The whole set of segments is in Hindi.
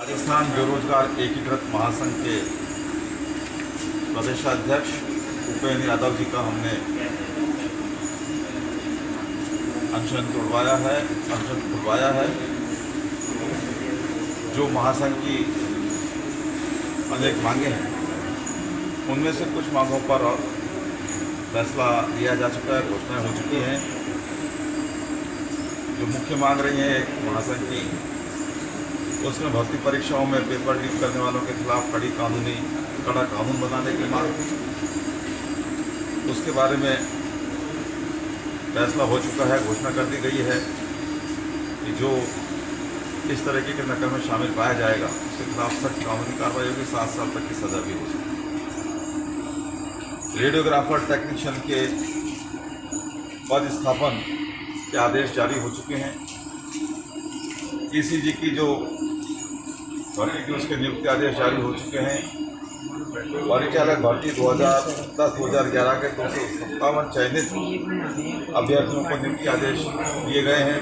राजस्थान बेरोजगार एकीकृत महासंघ के प्रदेशाध्यक्ष उपेंद्र यादव जी का हमने अनशन तुड़वाया है। जो महासंघ की अनेक मांगे हैं, उनमें से कुछ मांगों पर फैसला लिया जा चुका है, घोषणाएं हो चुकी हैं। जो मुख्य मांग रही है एक महासंघ की, उसमें भर्ती परीक्षाओं में पेपर लीक करने वालों के खिलाफ कड़ा कानून बनाने की मांग। उसके बारे में फैसला हो चुका है, घोषणा कर दी गई है कि जो इस तरीके के नकल में शामिल पाया जाएगा उसके खिलाफ सख्त कानूनी कार्रवाई होगी, 7 साल तक की सजा भी हो सकती है। रेडियोग्राफर टेक्नीशियन के पद स्थापन के आदेश जारी हो चुके हैं। ईसीजी की जो भर्ती की उसके नियुक्ति आदेश जारी हो चुके हैं। परिचालक भर्ती 2010-2011 के 257 चयनित अभ्यर्थियों को नियुक्ति आदेश दिए गए हैं।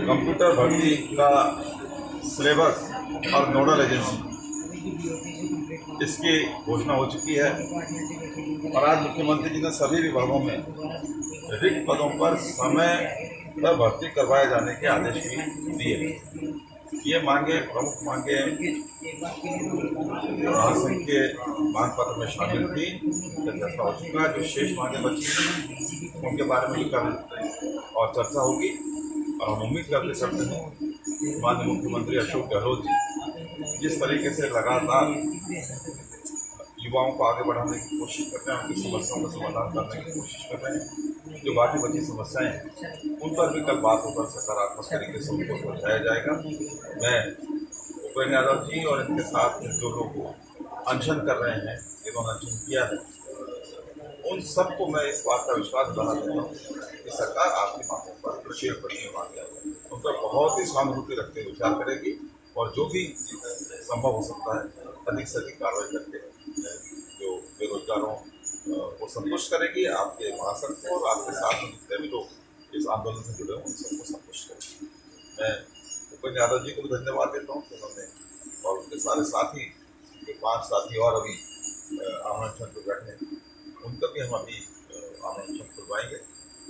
कंप्यूटर भर्ती का सिलेबस और नोडल एजेंसी, इसकी घोषणा हो चुकी है। और आज मुख्यमंत्री जी ने सभी विभागों में रिक्त पदों पर समय पर भर्ती करवाए जाने के आदेश भी दिए। ये मांगे, प्रमुख मांगे महासंघ के मांग पत्र में शामिल थी। फैसला हो चुका है। जो शेष मांगे बची उनके बारे में भी कल और चर्चा होगी। और हम उम्मीद करते हैं माननीय मुख्यमंत्री अशोक गहलोत जी जिस तरीके से लगातार युवाओं को आगे बढ़ाने की कोशिश कर रहे हैं, उनकी समस्याओं का समाधान करने की कोशिश कर रहे हैं, जो बाकी बची समस्याएं हैं उन पर भी कल बात होकर सकारात्मक तरीके से उनको सुलझाया जाएगा। मैं उपेंद्र यादव जी और इनके साथ जो लोग अनशन कर रहे हैं, जिन्होंने अनशन किया है, उन सबको मैं इस बात का विश्वास दिला देता हूँ कि सरकार आपकी मांगों पर शेर पड़ने वाली है, उन पर बहुत ही सहानुभूति रखते हुए विचार करेगी और जो भी संभव हो सकता है अधिक से अधिक कार्रवाई करके जो बेरोजगारों को संतुष्ट करेगी, आपके महासंघ को और आपके साथ में जितने भी लोग इस आंदोलन से जुड़े हैं उन सबको संतुष्ट करेगी। मैं उपेंद्र यादव जी को भी धन्यवाद देता हूँ कि उन्होंने और उनके सारे साथी, जो 5 साथी और अभी आमंत्रण पर बैठे हैं, उनका भी हम अभी आमंत्रण करवाएंगे।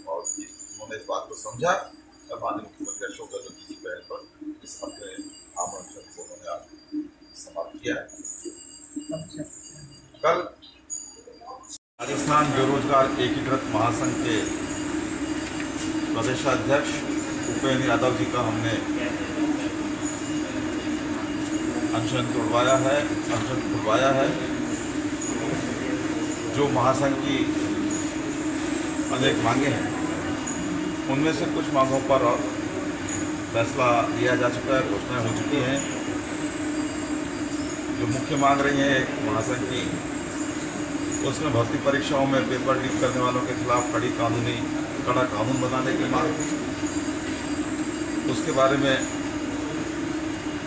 और उन्होंने इस बात को समझा और माननीय मुख्यमंत्री अशोक गहलोत जी की पहल पर इस अपने आमंत्रण को उन्होंने आज समाप्त किया है। कल राजस्थान बेरोजगार एकीकृत महासंघ के प्रदेशाध्यक्ष उपेंद्र यादव जी का हमने अनशन तुड़वाया है। जो महासंघ की अनेक मांगे हैं, उनमें से कुछ मांगों पर फैसला लिया जा चुका है, घोषणाएं हो चुकी हैं। जो मुख्य मांग रही है एक महासंघ की, उसमें भर्ती परीक्षाओं में पेपर लीक करने वालों के खिलाफ कड़ा कानून बनाने की मांग। उसके बारे में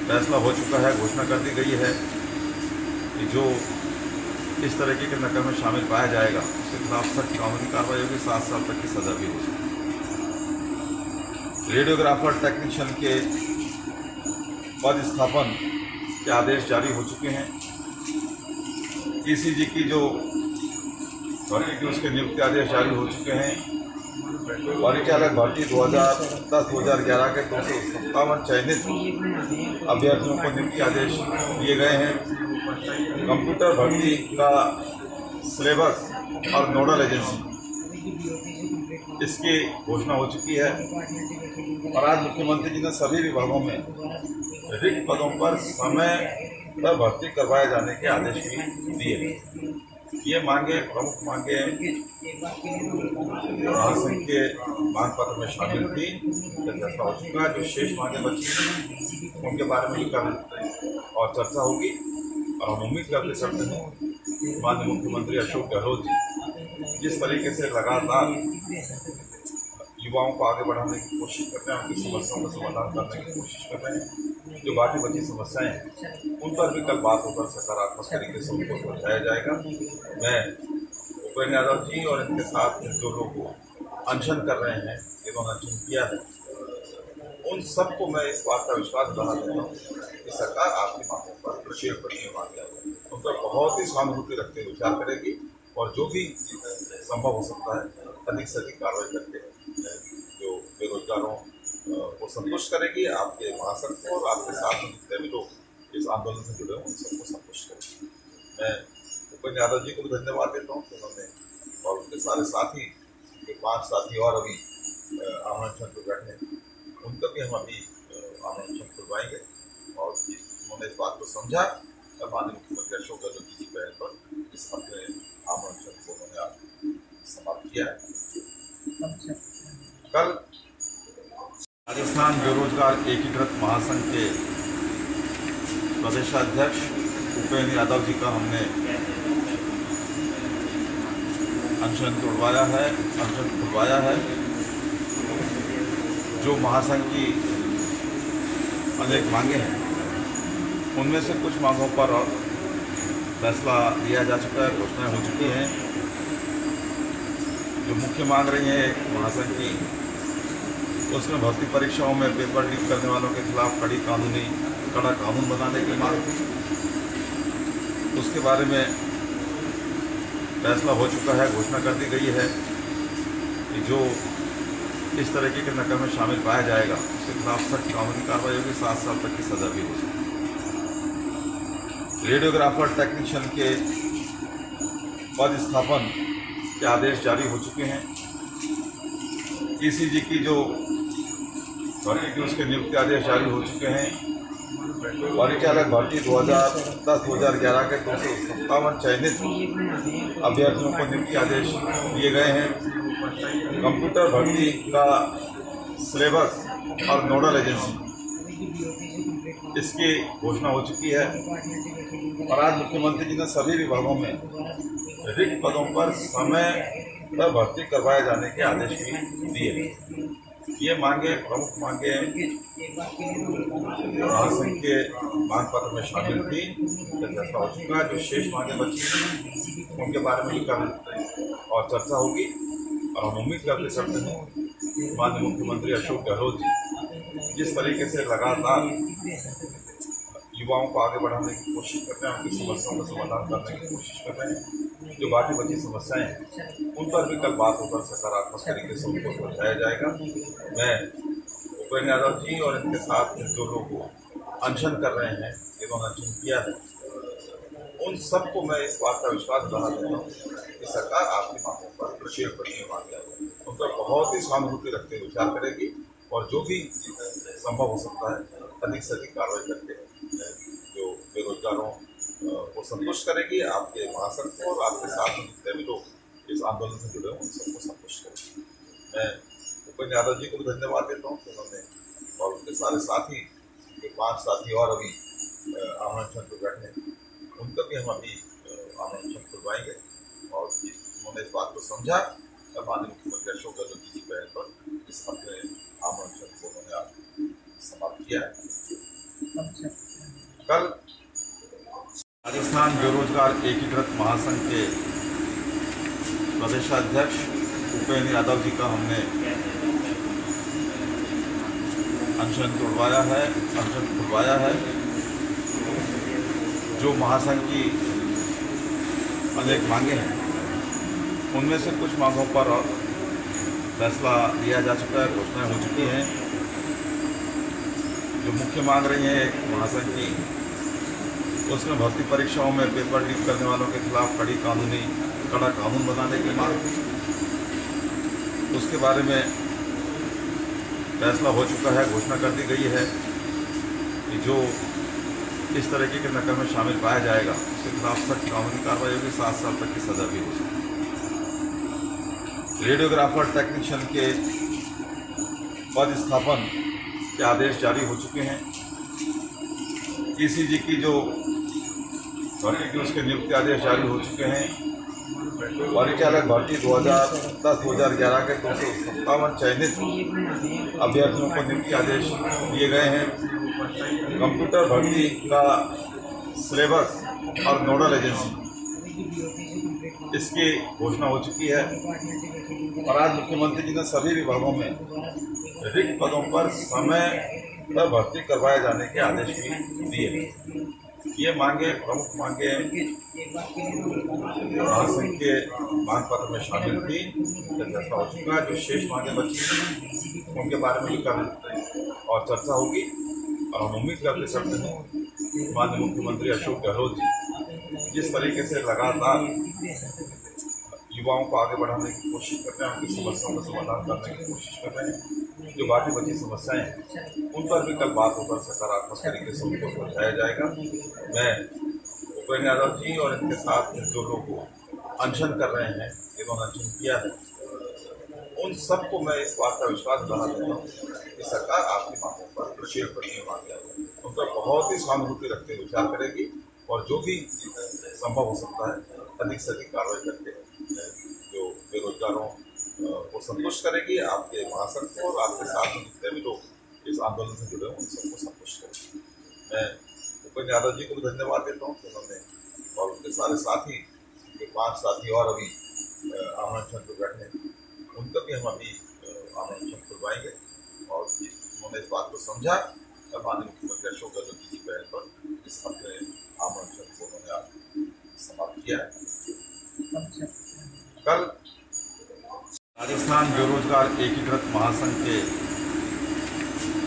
फैसला हो चुका है, घोषणा कर दी गई है कि जो इस तरीके के नकल में शामिल पाया जाएगा उसके खिलाफ सख्त कानूनी कार्रवाई होगी, 7 साल तक की सजा भी हो सकती है। रेडियोग्राफर टेक्नीशियन के पद स्थापन के आदेश जारी हो चुके हैं। ईसीजी की जो भर्ती की उसके नियुक्ति आदेश जारी हो चुके हैं। परिचालक भर्ती 2010-2011 के 257 चयनित अभ्यर्थियों को नियुक्ति आदेश दिए गए हैं। कंप्यूटर भर्ती का सिलेबस और नोडल एजेंसी, इसकी घोषणा हो चुकी है। और आज मुख्यमंत्री जी ने सभी विभागों में रिक्त पदों पर समय पर भर्ती करवाए जाने के आदेश भी दिए। ये मांगे, प्रमुख मांगे महासंघ के मांग पत्र में शामिल थी। फैसला हो चुका है। जो शेष मांगे बची उनके बारे में भी कल और चर्चा होगी। और हम उम्मीद करते हैं माननीय मुख्यमंत्री अशोक गहलोत जी जिस तरीके से लगातार युवाओं को आगे बढ़ाने की कोशिश कर रहे हैं, उनकी समस्याओं का समाधान करने की कोशिश कर रहे हैं, जो बाकी बची समस्याएं हैं उन पर भी कल बात होकर सकारात्मक तरीके से उनको सुलझाया जाएगा। मैं उपेंद्र यादव जी और इनके साथ जो लोग अनशन कर रहे हैं, जिन्होंने अनशन किया है, उन सबको मैं इस बात का विश्वास दिला देता हूँ कि सरकार आपकी मांगों पर प्रत्येक प्रतियों मांग जाएगी, उन पर बहुत ही सहानुभूति रखते हुए विचार करेगी और जो भी संभव हो सकता है अधिक से अधिक कार्रवाई करके जो बेरोजगारों को संतुष्ट करेगी, आपके महासंघ को और आपके साथ में जितने भी लोग इस आंदोलन से जुड़े हैं उन सबको संतुष्ट करेगी। मैं उपेंद्र यादव जी को भी धन्यवाद देता हूँ कि उन्होंने और उनके सारे साथी, उनके 5 साथी और अभी आमंत्रण पर बैठे, उनका भी हम अभी आमंत्रण खुलवाएंगे और उन्होंने इस बात को समझा और माननीय मुख्यमंत्री अशोक गहलोत जी की पहल पर इस अपने आमंत्रण को उन्होंने आज समाप्त किया है। कल राजस्थान बेरोजगार एकीकृत महासंघ के प्रदेशाध्यक्ष उपेंद्र यादव जी का हमने अनशन खुलवाया है। जो महासंघ की अनेक मांगे हैं उनमें से कुछ मांगों पर फैसला लिया जा चुका है, घोषणाएं हो चुकी हैं। जो मुख्य मांग रही है एक महासंघ की, उसमें भर्ती परीक्षाओं में पेपर लीक करने वालों के खिलाफ कड़ा कानून बनाने की मांग, उसके बारे में फैसला हो चुका है, घोषणा कर दी गई है कि जो इस तरीके के नकल में शामिल पाया जाएगा उसके खिलाफ सख्त कानूनी कार्रवाई होगी, 7 साल तक की सजा भी हो सकती है। रेडियोग्राफर टेक्नीशियन के पद स्थापन के आदेश जारी हो चुके हैं। ईसीजी की जो भर्ती थी उसके नियुक्ति आदेश जारी हो चुके हैं। परिचालक भर्ती 2010-2011 के 257 चयनित अभ्यर्थियों को नियुक्ति आदेश दिए गए हैं। कंप्यूटर भर्ती का सिलेबस और नोडल एजेंसी, इसकी घोषणा हो चुकी है और आज मुख्यमंत्री जी ने सभी विभागों में रिक्त पदों पर समय पर भर्ती करवाए जाने के आदेश भी दिए। ये मांगे, प्रमुख मांगे महासंघ के मांग पत्र में शामिल थी, फैसला हो चुका है। जो शेष मांगे बची हैं उनके बारे में भी कल और चर्चा होगी और हम उम्मीद करते हैं माननीय मुख्यमंत्री अशोक गहलोत जी जिस तरीके से लगातार युवाओं को आगे बढ़ाने की कोशिश करते हैं, उनकी समस्याओं का समाधान करने की कोशिश कर रहे हैं, जो बाकी बची समस्याएं हैं उन पर भी कल बात होकर सकारात्मक तरीके से उनको सुलझाया जाएगा। मैं उपेंद्र यादव जी और इनके साथ जो लोग अनशन कर रहे हैं, जिन्होंने अनशन किया है, उन सबको मैं इस बात का विश्वास दिला देता हूँ कि सरकार आपकी मांगों पर प्रत्येक प्रतियों मांग जाएगी, उन पर बहुत ही सहानुभूति रखते हुए विचार करेगी और जो भी संभव हो सकता है अधिक से अधिक कार्रवाई करके जो बेरोजगारों को संतुष्ट करेगी, आपके महासंघ को और आपके साथ में जितने भी लोग इस आंदोलन से जुड़े हैं उन सबको संतुष्ट करेगी। मैं उपेंद्र यादव जी को भी धन्यवाद देता हूँ कि उन्होंने और उनके सारे साथी, उनके 5 साथी और अभी आमंत्रण पर बैठे, उनका भी हम अभी आमंत्रण खुलवाएंगे और उन्होंने इस बात को समझा और माननीय मुख्यमंत्री अशोक गहलोत जी की पहल पर इस अपने आमंत्रण को उन्होंने आज समाप्त किया है। कल राजस्थान बेरोजगार एकीकृत महासंघ के प्रदेशाध्यक्ष उपेंद्र यादव जी का हमने अनशन खुलवाया है। जो महासंघ की अनेक मांगे हैं उनमें से कुछ मांगों पर फैसला लिया जा चुका है, घोषणाएं हो चुकी हैं। जो मुख्य मांग रही है एक महासंघ की, उसमें भर्ती परीक्षाओं में पेपर लीक करने वालों के खिलाफ कड़ा कानून बनाने की मांग, उसके बारे में फैसला हो चुका है, घोषणा कर दी गई है कि जो इस तरीके के नकल में शामिल पाया जाएगा उसके खिलाफ सख्त कानूनी कार्रवाई होगी, 7 साल तक की सजा भी हो सकती है। रेडियोग्राफर टेक्नीशियन के पद स्थापन के आदेश जारी हो चुके हैं। ईसीजी की जो भर्ती थी उसके नियुक्ति आदेश जारी हो चुके हैं। परिचालक भर्ती 2010-2011 के 257 चयनित अभ्यर्थियों को नियुक्ति आदेश दिए गए हैं। कंप्यूटर भर्ती का सिलेबस और नोडल एजेंसी, इसकी घोषणा हो चुकी है और आज मुख्यमंत्री जी ने सभी विभागों में रिक्त पदों पर समय पर भर्ती करवाए जाने के आदेश भी दिए। ये मांगे, प्रमुख मांगे महासंघ के मांग पत्र में शामिल थी। फैसला हो चुका है। जो शेष मांगे बची उनके बारे में भी कल और चर्चा होगी और हम उम्मीद करते हैं माननीय मुख्यमंत्री अशोक गहलोत जी जिस तरीके से लगातार युवाओं को आगे बढ़ाने की कोशिश कर रहे हैं, उनकी समस्याओं का समाधान करने की कोशिश कर रहे हैं, जो बाकी बची समस्याएं हैं उन पर भी कल बात होकर सकारात्मक तरीके से उनको सुलझाया जाएगा। मैं उपेंद्र यादव जी और इनके साथ जो लोग अनशन कर रहे हैं, जिन्होंने अनशन किया है, उन सबको मैं इस बात का विश्वास दिला देता हूँ कि सरकार आपकी मांगों पर प्रशेष बढ़ने मांगे उन पर बहुत ही सहानुभूति रखते हुए विचार करेगी और जो भी संभव हो सकता है अधिक से अधिक कार्रवाई करके जो बेरोजगारों को संतुष्ट करेगी। आपके महासंघ को और आपके साथ में जितने भी लोग इस आंदोलन से जुड़े हैं उन सबको संतुष्ट करेगी। मैं उपेंद्र यादव जी को भी धन्यवाद देता हूँ कि उन्होंने और उनके सारे साथी, जो 5 साथी और अभी आमंत्रण पर बैठे हैं, उनका भी हम अभी आमंत्रण करवाएंगे और उन्होंने इस बात को समझा और माननीय मुख्यमंत्री अशोक गहलोत जी की पहल पर इस अपने आमंत्रण को उन्होंने आज समाप्त किया है। कल राजस्थान बेरोजगार एकीकृत महासंघ के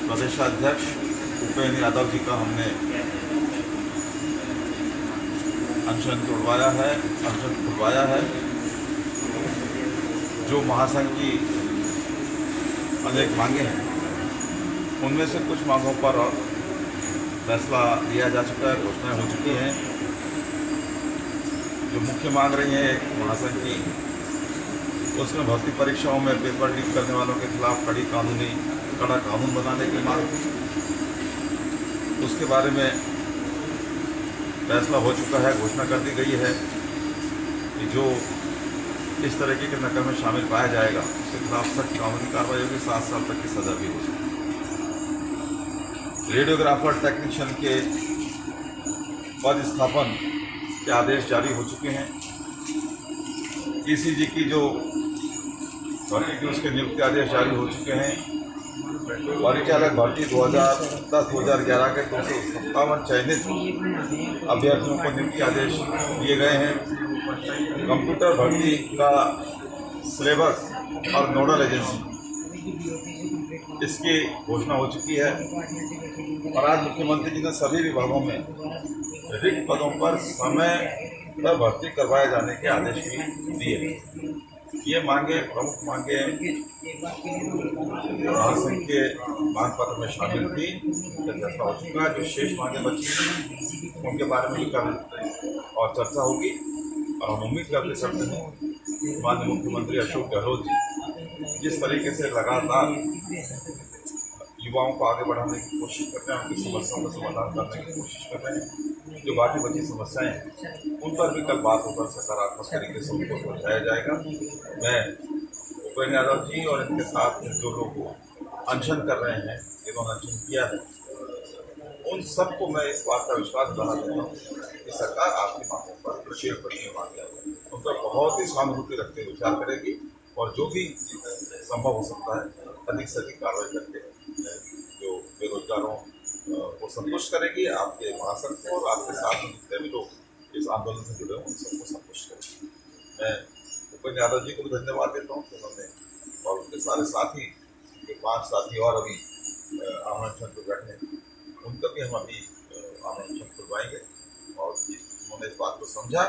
प्रदेशाध्यक्ष उपेंद्र यादव जी का हमने अनशन खुलवाया है। जो महासंघ की अनेक मांगे हैं उनमें से कुछ मांगों पर फैसला लिया जा चुका है, घोषणाएं हो चुकी हैं। जो मुख्य मांग रही है एक महासंघ की, उसमें भर्ती परीक्षाओं में पेपर लीक करने वालों के खिलाफ कड़ा कानून बनाने की मांग, उसके बारे में फैसला हो चुका है, घोषणा कर दी गई है कि जो इस तरीके के नकल में शामिल पाया जाएगा उसके खिलाफ सख्त कानूनी कार्रवाई होगी, 7 साल तक की सजा भी हो सकती है। रेडियोग्राफर टेक्नीशियन के पद स्थापन के आदेश जारी हो चुके हैं। ईसीजी की जो भर्ती की उसके नियुक्ति आदेश जारी हो चुके हैं। परिचालक भर्ती 2010-2011 के 257 चयनित अभ्यर्थियों को नियुक्ति आदेश दिए गए हैं। कंप्यूटर भर्ती का सिलेबस और नोडल एजेंसी, इसकी घोषणा हो चुकी है और आज मुख्यमंत्री जी ने सभी विभागों में रिक्त पदों पर समय पर भर्ती करवाए जाने के आदेश भी दिए। ये मांगे, प्रमुख मांगे महासंघ के मांग पत्र में शामिल थी। फैसला हो चुका है। जो शेष मांगे बची उनके बारे में भी कल और चर्चा होगी और हम उम्मीद करते हैं माननीय मुख्यमंत्री अशोक गहलोत जी जिस तरीके से लगातार युवाओं को आगे बढ़ाने की कोशिश कर रहे हैं, उनकी समस्याओं का समाधान करने की कोशिश कर रहे हैं, जो बाकी बची समस्याएं हैं उन पर भी कल बात होकर सकारात्मक तरीके से उनको सुलझाया जाएगा। मैं उपेंद्र यादव जी और इनके साथ जो लोग अनशन कर रहे हैं, जिन्होंने अनशन किया है, उन सबको मैं इस बात का विश्वास दिला देता हूँ कि सरकार आपकी मांगों पर प्रशेष बढ़ने मांगे उन पर बहुत ही सहानुभूति रखते हुए विचार करेगी और जो भी संभव हो सकता है अधिक से अधिक कार्रवाई करके जो बेरोजगारों को संतुष्ट करेगी। आपके महासंघ को और आपके साथ में जितने भी लोग इस आंदोलन से जुड़े हैं उन सबको संतुष्ट करेगी। मैं उपेंद्र यादव जी को भी धन्यवाद देता हूँ कि उन्होंने और उनके सारे साथी, जो 5 साथी और अभी आमंत्रण पर बैठे हैं, उनका भी हम अभी आमंत्रण खुलवाएंगे और उन्होंने इस बात को समझा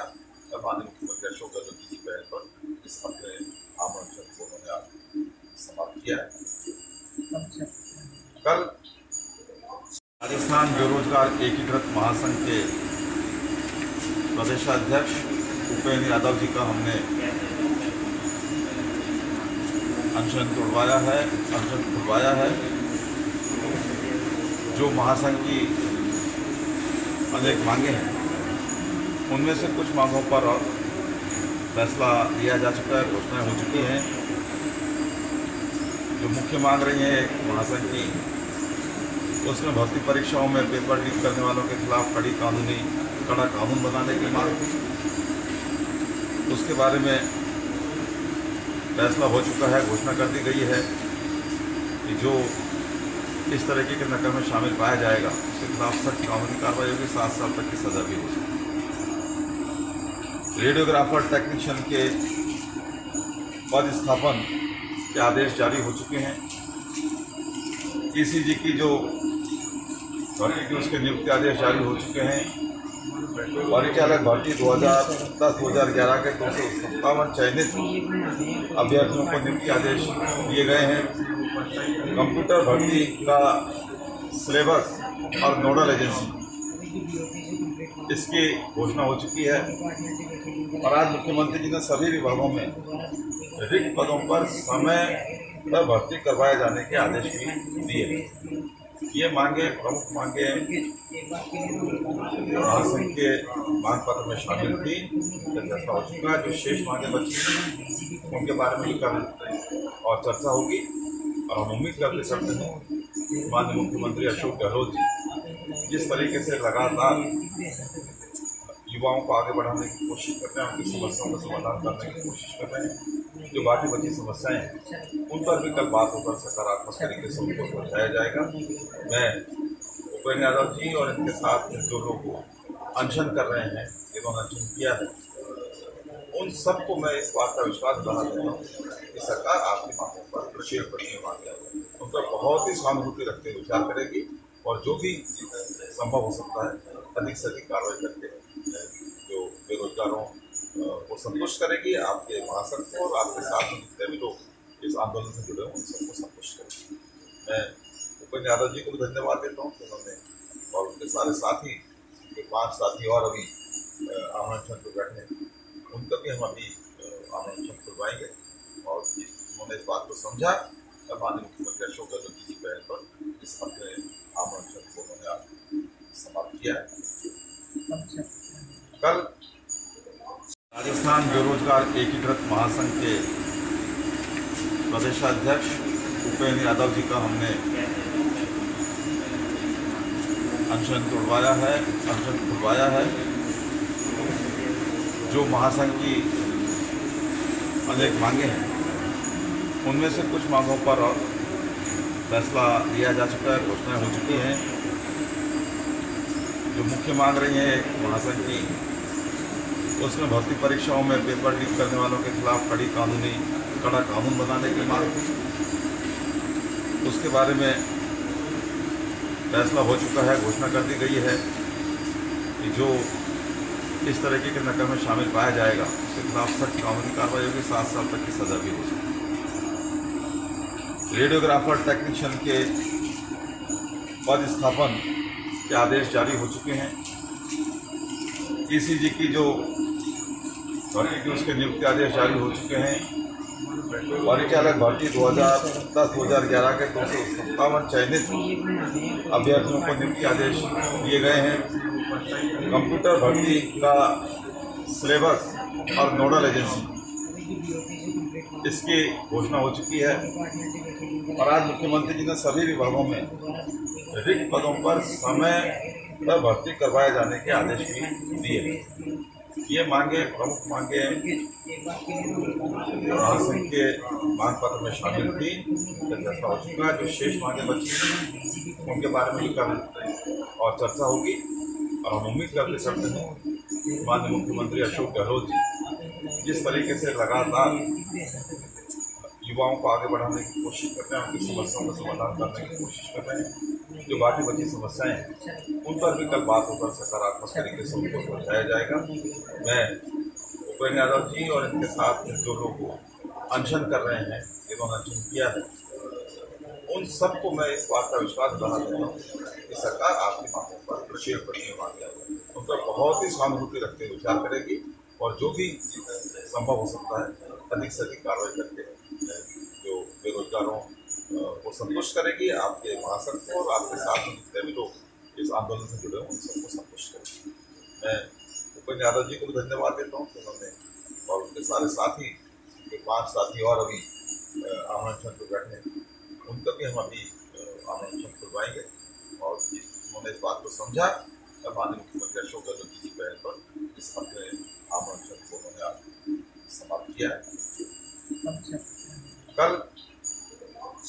और माननीय मुख्यमंत्री अशोक गहलोत जी की पहल पर इस अपने आमंत्रण को उन्होंने आज समाप्त किया है। कल राजस्थान बेरोजगार एकीकृत महासंघ के प्रदेशाध्यक्ष उपेंद्र यादव जी का हमने अनशन खुलवाया है। जो महासंघ की अनेक मांगे हैं उनमें से कुछ मांगों पर फैसला लिया जा चुका है, घोषणाएं हो चुकी हैं। जो मुख्य मांग रही है एक महासंघ की, उसमें भर्ती परीक्षाओं में पेपर लीक करने वालों के खिलाफ कड़ा कानून बनाने की मांग, उसके बारे में फैसला हो चुका है, घोषणा कर दी गई है कि जो इस तरीके के नकल में शामिल पाया जाएगा उसके खिलाफ सख्त कानूनी कार्रवाई होगी, 7 साल तक की सजा भी हो सकती है। रेडियोग्राफर टेक्नीशियन के पदस्थापन के आदेश जारी हो चुके हैं। ईसीजी की जो भर्ती की उसके नियुक्ति आदेश जारी हो चुके हैं। परिचालक भर्ती 2010-2011 के 257 चयनित अभ्यर्थियों को नियुक्ति आदेश दिए गए हैं। कंप्यूटर भर्ती का सिलेबस और नोडल एजेंसी इसकी घोषणा हो चुकी है और आज मुख्यमंत्री जी ने सभी विभागों में रिक्त पदों पर समय पर भर्ती करवाए जाने के आदेश भी दिए। ये मांगे, प्रमुख मांगे महासंघ के मांग पत्र में शामिल थी। फैसला हो चुका है। जो शेष मांगे बची हैं उनके बारे में भी कल और चर्चा होगी और हम उम्मीद करते हैं माननीय मुख्यमंत्री अशोक गहलोत जी जिस तरीके से लगातार युवाओं को आगे बढ़ाने की कोशिश करते हैं, उनकी समस्याओं का समाधान करने की कोशिश कर रहे हैं, जो बाकी बची समस्याएं हैं उन पर भी कल बात होकर सकारात्मक तरीके से उनको सुलझाया जाएगा। मैं उपेंद्र यादव जी और इनके साथ जो लोग अनशन कर रहे हैं, जिन्होंने अनशन किया है, उन सबको मैं इस बात का विश्वास दिला देता हूँ कि सरकार आपकी मांगों पर प्रशेष बढ़ने मांग जाएगी, उन पर बहुत ही सहानुभूति रखते हुए विचार करेगी और जो भी संभव हो सकता है अधिक से अधिक कार्रवाई करके जो बेरोजगारों को संतुष्ट करेगी, आपके महासंघ को और आपके साथ में जितने भी लोग इस आंदोलन से जुड़े हैं उन सबको संतुष्ट करेगी। मैं उपेंद्र यादव जी को भी धन्यवाद देता हूँ कि उन्होंने और उनके सारे साथी, उनके 5 साथी और अभी आमंत्रण पर बैठे हैं, उनका भी हम अभी आमंत्रण करवाएंगे और उन्होंने इस बात को समझा और माननीय मुख्यमंत्री अशोक गहलोत जी की पहल पर इस अपने आमंत्रण को उन्होंने आज समाप्त किया है। कल राजस्थान बेरोजगार एकीकृत महासंघ के प्रदेशाध्यक्ष उपेंद्र यादव जी का हमने अनशन खुलवाया है। जो महासंघ की अनेक मांगे हैं उनमें से कुछ मांगों पर फैसला लिया जा चुका है, घोषणाएं हो चुकी हैं। जो मुख्य मांग रही है महासंघ की उसमें भर्ती परीक्षाओं में पेपर लीक करने वालों के खिलाफ कड़ा कानून बनाने की मांग, उसके बारे में फैसला हो चुका है, घोषणा कर दी गई है कि जो इस तरीके के नकल में शामिल पाया जाएगा उसके खिलाफ सख्त कानूनी कार्रवाई होगी, 7 साल तक की सजा भी हो सकती है। रेडियोग्राफर टेक्नीशियन के पदस्थापन के आदेश जारी हो चुके हैं। ईसीजी की जो भर्ती की उसके नियुक्ति आदेश जारी हो चुके हैं। परिचालक भर्ती 2010-2011 के 257 चयनित अभ्यर्थियों को नियुक्ति आदेश दिए गए हैं। कंप्यूटर भर्ती का सिलेबस और नोडल एजेंसी इसकी घोषणा हो चुकी है और आज मुख्यमंत्री जी ने सभी विभागों में रिक्त पदों पर समय पर भर्ती करवाए जाने के आदेश भी दिए। ये मांगे, प्रमुख मांगे महासंघ के मांग पत्र में शामिल थी। फैसला हो चुका है। जो शेष मांगे बची हैं उनके बारे में भी कल और चर्चा होगी और हम उम्मीद करते हैं माननीय मुख्यमंत्री अशोक गहलोत जी जिस तरीके से लगातार युवाओं को आगे बढ़ाने की कोशिश करते हैं, उनकी समस्याओं का समाधान करने की कोशिश कर रहे हैं, जो बाकी बची समस्याएं हैं उन पर भी कल बात होकर सकारात्मक तरीके से उनको सुलझाया जाएगा। मैं उपेंद्र यादव जी और इनके साथ जो लोग अनशन कर रहे हैं, जिन्होंने अनशन किया है, उन सबको मैं इस बात का विश्वास दिला देता हूँ कि सरकार आपकी मांगों पर प्रशेष बढ़ने मांग जाएगी, उन पर बहुत ही सहानुभूति रखते हुए विचार करेगी और जो भी संभव हो सकता है अधिक से अधिक कार्रवाई करके जो बेरोजगारों को संतुष्ट करेगी, आपके महासंघ को और आपके साथ में जितने भी लोग इस आंदोलन से जुड़े हैं उन सबको संतुष्ट करेगी। मैं उपेंद्र यादव जी को भी धन्यवाद देता हूँ कि उन्होंने और उनके सारे साथी, उनके 5 साथी और अभी आमंत्रण पर बैठे हैं, उनका भी हम अभी आमंत्रण खुलवाएंगे और उन्होंने इस बात को समझा और माननीय मुख्यमंत्री अशोक गहलोत जी की पहल पर इस अपने आमंत्रण को उन्होंने आज समाप्त किया है। अच्छा। कल